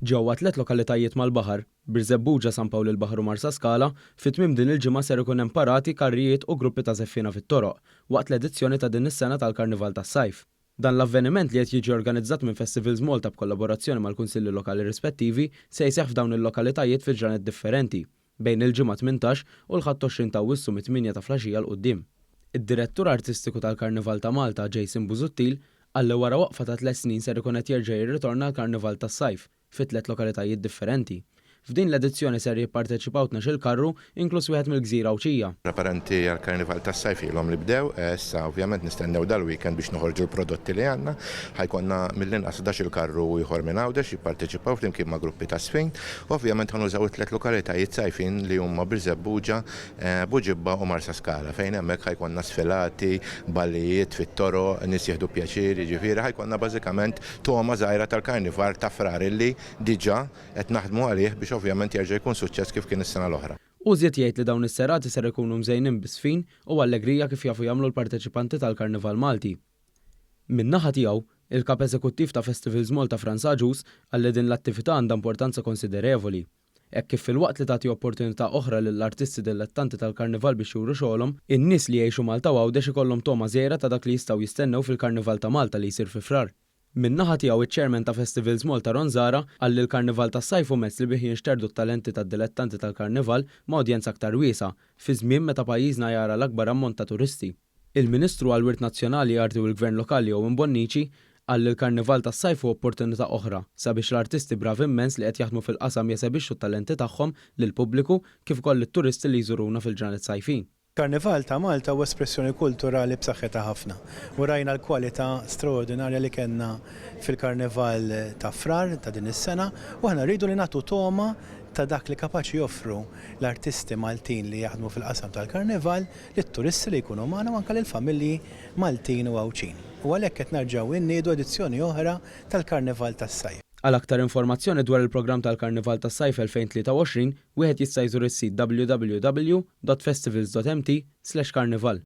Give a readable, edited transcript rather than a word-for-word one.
Ġewwa 3 lokalitajiet mal-baħar, Birzebbuġa, San Pawl il-Baħar u Marsa Skala, fit-tmiem din il-ġimgħa ser ikun hemm parati, karrijiet u gruppi ta' żeffina fit-toroq waqt l-edizzjoni ta' din is-sena tal-Karnival tas-Sajf. Dan l-avveniment li qed jiġi organizzat minn Festivals Malta b'kollaborazzjoni mal-kunsilli lokali rispettivi se jseħħ f'dawn il-lokalitajiet fi ġranet differenti bejn il-ġimgħa 18 u l-20 ta' Awwissu mit-8 ta' flaxija l qudiem. Id-direttur artistiku tal-Karnival ta' Malta, Jason Busuttil, għalli wara waqfa ta' 3 snin ser ikun qed jerġa' jirritorna l-Karnival tas-Sajf fi 3 lokalitajiet differenti. F'din l-edizzjoni ser jipparteċipaw 12 karru, inkluż wieħed mill-Gżira Awċija. Preparanti għal-Karnival tas-Sajf ilhom li bdew, issa ovvjament nistennew dal-weekend biex noħorġu l-prodotti li għandna. Ħajkonna mill-inqas 11 karru ieħor minn Għawdex jipparteċipaw flimkien ma' gruppi ta' sfin. Ovvjament ħanużaw 3 lokalitajiet sajfin li huma Birzebbuġa, Buġibba u Marsa Skala fejn hemmhekk ħajkonna sfilati, ballijiet fit-toroq, nies jieħdu pjaċir, jiġifieri ħajkonna bażikament toma żgħira tal-Karnival ta' frar illi diġà qed naħdmu għalih biex ovvjament jerġa' jkun suċċess kif kien is-sena l-oħra. Użiet jgħid li dawn is-serati ser ikunu mżejnin bisfin u allegrija kif jafu jagħmlu l-parteċipanti tal-Karnival Malti. Min-naħa tiegħu, il-kap eżekuttiv ta' Festivals Malta Franz Aġus għalli din l-attività għandha importanza konsiderevoli. Hekk kif fil-waqt li tagħti opportunità oħra lill-artisti dilettanti tal-Karnival biex juru xogħolhom, in-nies li jgħixu Malta u Għawdex ikollhom toma żgħira ta' dak li jistgħu jistennew fil-Karnival ta' Malta li jsir fi frar. Min-naħa tiegħu iċ-chairman ta' Festivals Malta Ron Zara għalli l-Karnival tas-Sajf hu mezz li bih jinxterdu t-talenti tad-dilettanti tal-Karnival ma' udjenza aktar wiesa' fi żmien meta pajjiżna jara l-akbar ammont ta' turisti. Il-Ministru għall-Wirt Nazzjonali Arti u l-Gvern Lokali Owen Bonnici għalli l-Karnival tas-Sajf hu opportunità oħra sabiex l-artisti brav immens li qed jaħdmu fil-qasam jesebixxu t-talenti tagħhom lill-pubbliku kif ukoll it-turisti li jżuruna fil-ġranet sajfin. Karnival ta' Malta huwa espressjoni kulturali b'saħħitha ħafna. U rajna l-kwalità straordinarja li kellna fil-Karnival ta' frar ta' din is-sena u aħna rridu li nagħtu toma ta' dak li kapaċi joffru l-artisti Maltin li jaħdmu fil-qasam tal-Karnival lit-turisti li jkunu magħna u anke lill-familji Maltin u Għawċin. U għalhekk qed nerġgħu inniedu edizzjoni oħra tal-Karnival tas-Sajf. Għal aktar informazzjoni dwar il-programm tal-Karnival tas-Sajf 2023, wieħed jista' jżur is-sit www.festivals.mt/karnival.